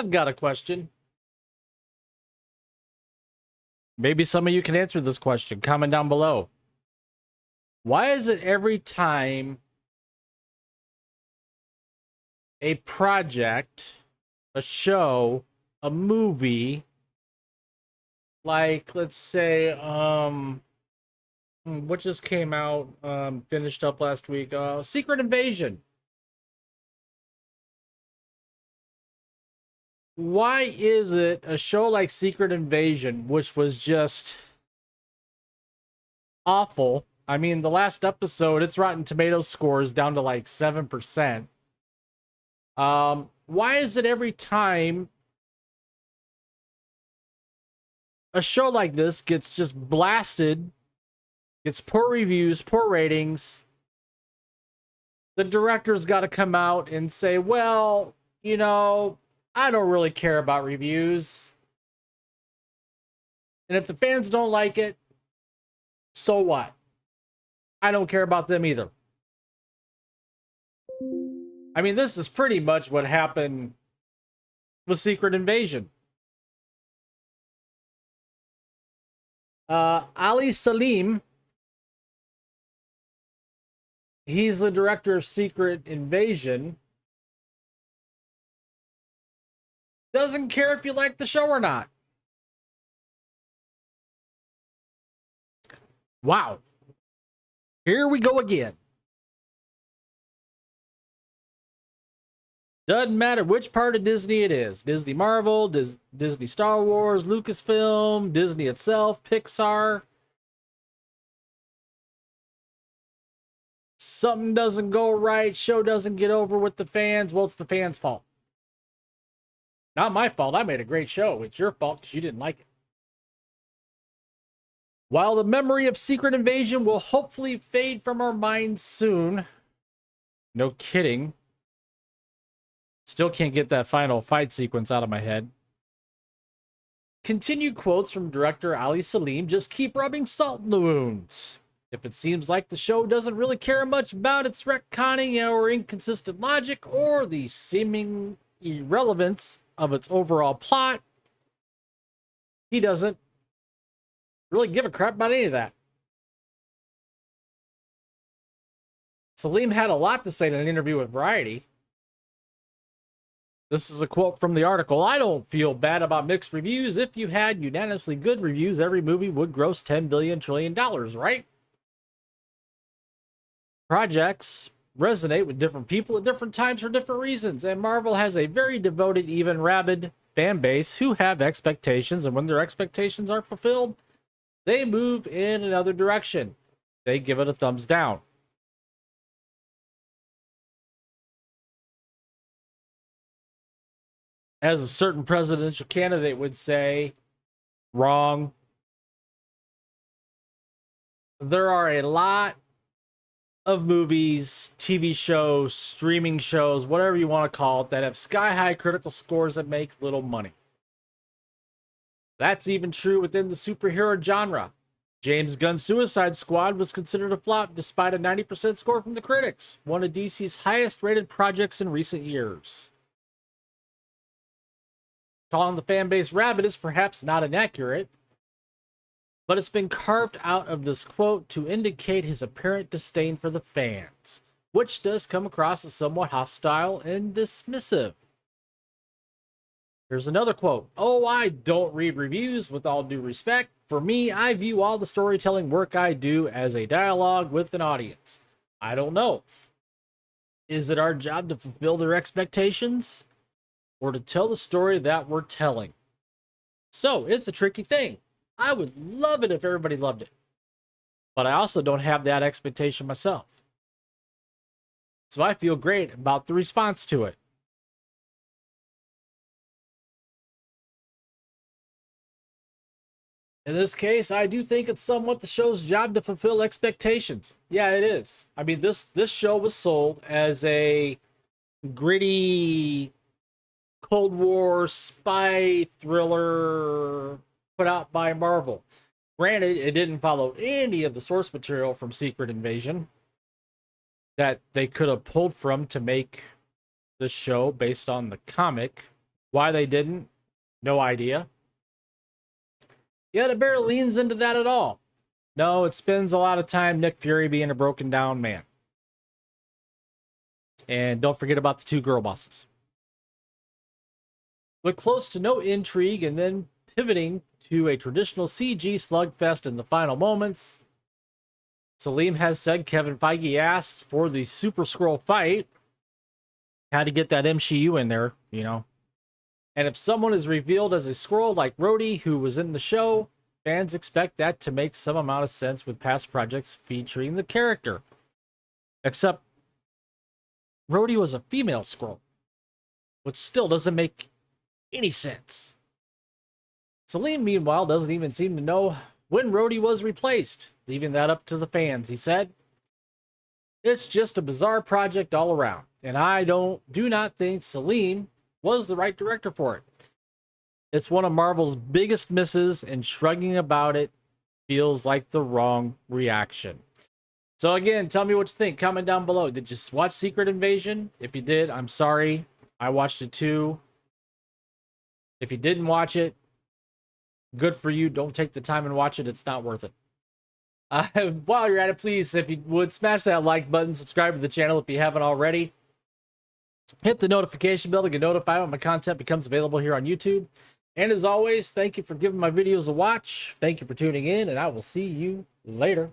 I've got a question. Maybe some of you can answer this question. Comment down below. Why is it every time a project, a show, a movie, like let's say what just came out, finished up last week, Secret Invasion. Why is it a show like Secret Invasion, which was just awful? I mean, the last episode, its Rotten Tomatoes score is down to like 7%. Why is it every time a show like this gets just blasted, gets poor reviews, poor ratings, the director's got to come out and say, well, you know, I don't really care about reviews. And if the fans don't like it, so what? I don't care about them either. I mean, this is pretty much what happened with Secret Invasion. Ali Salim, he's the director of Secret Invasion, doesn't care if you like the show or not. Wow. Here we go again. Doesn't matter which part of Disney it is. Disney Marvel, Disney Star Wars, Lucasfilm, Disney itself, Pixar. Something doesn't go right, show doesn't get over with the fans. Well, it's the fans' fault. Not my fault. I made a great show. It's your fault because you didn't like it. While the memory of Secret Invasion will hopefully fade from our minds soon. No kidding. Still can't get that final fight sequence out of my head. Continued quotes from director Ali Salim just keep rubbing salt in the wounds. If it seems like the show doesn't really care much about its retconning or inconsistent logic or the seeming irrelevance of its overall plot, he doesn't really give a crap about any of that. Salim had a lot to say in an interview with Variety. This is a quote from the article. I don't feel bad about mixed reviews. If you had unanimously good reviews, every movie would gross $10 billion trillion, right? Projects resonate with different people at different times for different reasons, and Marvel has a very devoted, even rabid fan base who have expectations, and when their expectations are fulfilled, they move in another direction. They give it a thumbs down. As a certain presidential candidate would say, wrong. There are a lot of movies, TV shows, streaming shows, whatever you want to call it, that have sky-high critical scores that make little money. That's even true within the superhero genre. James Gunn's Suicide Squad was considered a flop despite a 90% score from the critics, one of DC's highest-rated projects in recent years. Calling the fan base rabid is perhaps not inaccurate, but it's been carved out of this quote to indicate his apparent disdain for the fans, which does come across as somewhat hostile and dismissive. Here's another quote. Oh, I don't read reviews, with all due respect. For me, I view all the storytelling work I do as a dialogue with an audience. I don't know. Is it our job to fulfill their expectations, or to tell the story that we're telling? So it's a tricky thing. I would love it if everybody loved it, but I also don't have that expectation myself. So I feel great about the response to it. In this case, I do think it's somewhat the show's job to fulfill expectations. Yeah, it is. I mean, this show was sold as a gritty Cold War spy thriller put out by Marvel. Granted, it didn't follow any of the source material from Secret Invasion that they could have pulled from to make the show based on the comic Why they didn't, no idea. Yet it barely leans into that at all. No, it spends a lot of time Nick Fury being a broken down man. And don't forget about the 2 girl bosses. With close to no intrigue and then pivoting to a traditional CG slugfest in the final moments, Salim has said Kevin Feige asked for the Super Skrull fight. Had to get that MCU in there, you know. And if someone is revealed as a Skrull like Rhodey, who was in the show, fans expect that to make some amount of sense with past projects featuring the character. Except Rhodey was a female Skrull, which still doesn't make any sense. Salim, meanwhile, doesn't even seem to know when Rhodey was replaced, leaving that up to the fans. He said, "It's just a bizarre project all around, and I do not think Salim was the right director for it. It's one of Marvel's biggest misses, and shrugging about it feels like the wrong reaction." So again, tell me what you think. Comment down below. Did you watch Secret Invasion? If you did, I'm sorry. I watched it too. If you didn't watch it, good for you. Don't take the time and watch it. It's not worth it. While you're at it, please, if you would, smash that like button. Subscribe to the channel if you haven't already. Hit the notification bell to get notified when my content becomes available here on YouTube. And as always, thank you for giving my videos a watch. Thank you for tuning in, and I will see you later.